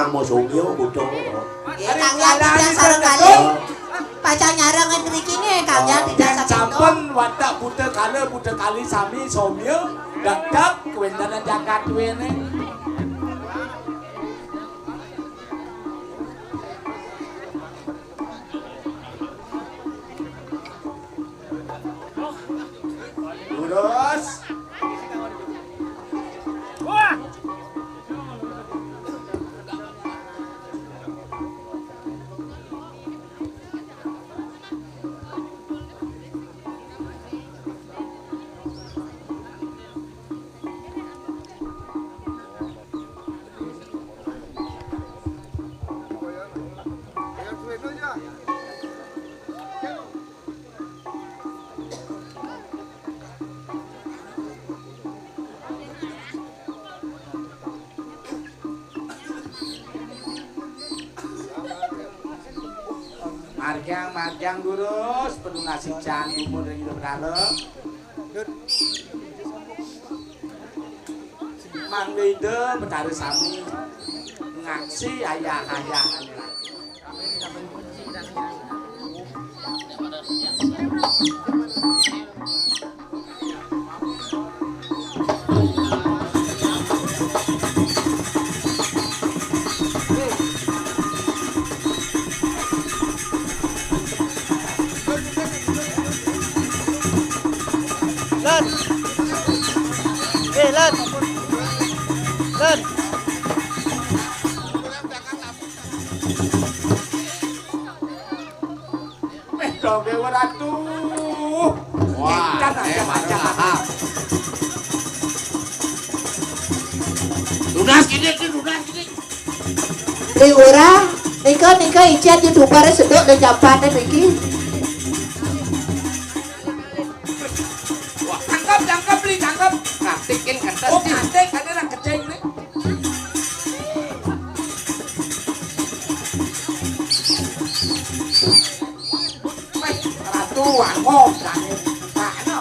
mau somyo bocor. Ya Kang ya tidak sareng kali. Pacar nyarangan mriki ne Kang ya tidak saking. Sampun watak buta kali sami somyo dadak kuwendana jagat wene. Terus wah marjang lurus penuh ngasih candu model hidup dalam mangga ide betari sami ngaksi ayah-ayah Dewa Ratu. Wah, macam. Lunas gini. Li ora nika ijen ditupare seduk le jampane iki. Wah, tangkap. Ngatikin kentes. Oh, ngatik ada nang keceng nih. Ratu angop jane. Sakno.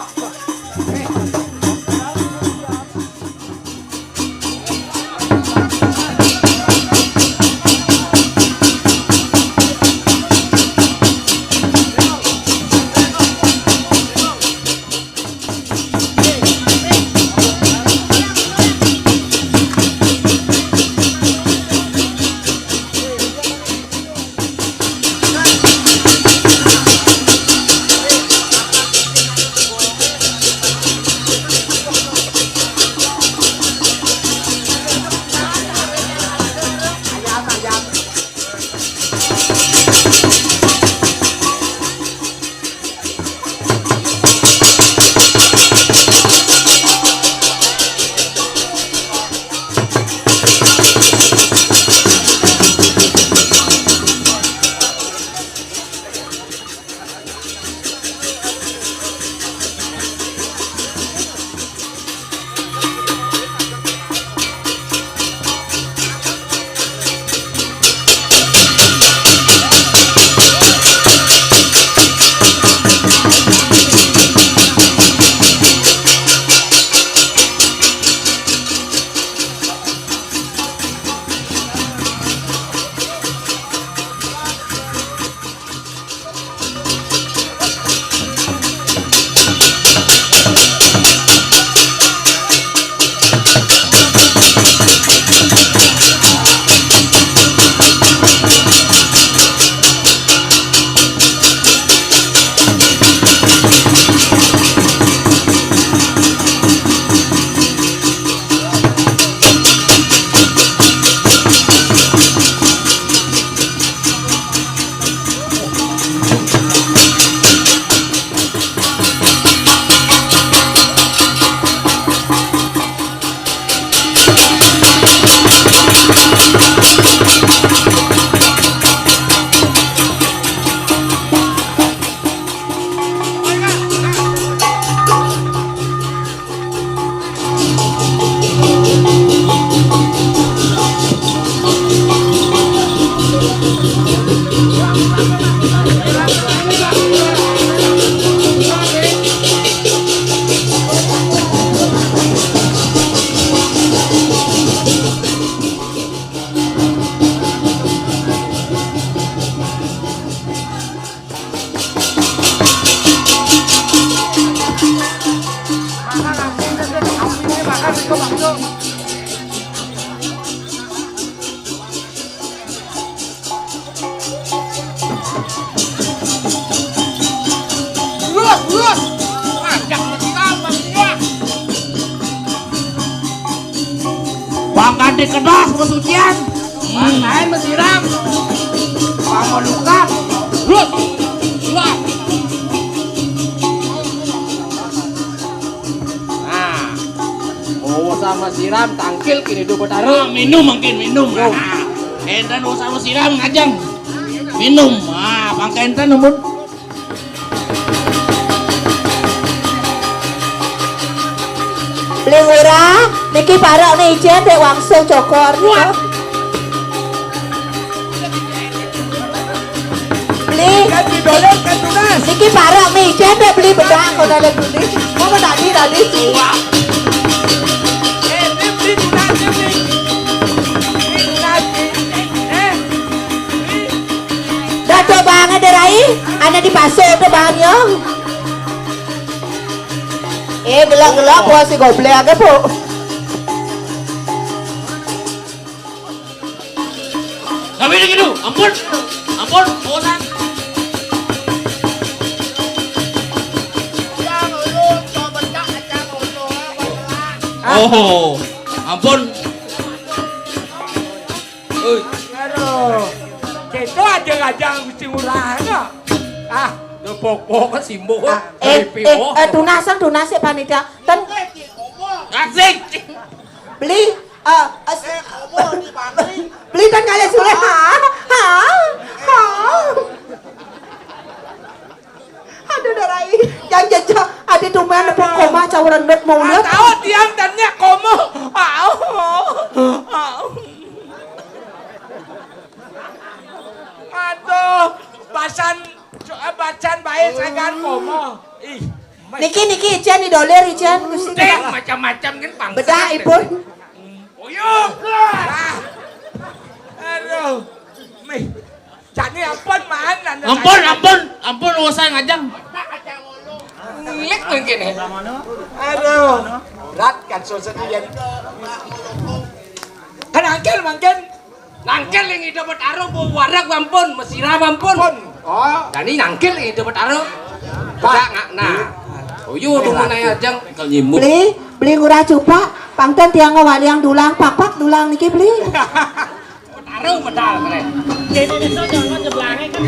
Lurus. Ngajak mesiram bang. Bang ganti kedas pesucian. Bang lain mesiram. Bang melukat. Lurus. Nah, oh sama siram tangkil kini dua taruh. Minum mungkin minum. Enten sama siram ngajang. Minum. Bang enten namun. Beli murah, niki parok nih ijen dek wangsul cokor. Beli. Niki parok nih ijen dek beli bedak kau ada beli. Mau tadi sih. Beli tunas beli. Dah tuh bang ada rai, ada di pasar tuh bang yo. Gelak-gelak gua si goblek aja bu. Tapi gitu, ampun, bosan. Oh, ampun. Aduh, gitu aja ngajang mesti murah enggak? Pok-pok kan simbo. Tunas ya panitia. Ten Asik. beli beli kan kalian sudah aduh darai yang jajah ada tuman koma cawaran bet mau lihat tahu tiang tanya komo aduh bacan baik sagan komo ih niki ijen idoler ijen gusti Macam-macam kan bang. bedah ipun uyuh aduh mih cani ampun man Ampun usah ngajang. Ngelik mungkin ya. aduh berat kan sosedian kan angkel mangken Nangkel yang hidup bertaruh, warak ampun, mesira ampun. oh Dan ini nangkel yang hidup bertaruh. Nah, uyu dulu naya ajang kalau nyimuk. beli ngurah cupa pangten tiang ngawali yang dulang pak dulang niki beli Bertaruh medal keren. Jadi itu jangan sebelahnya kan.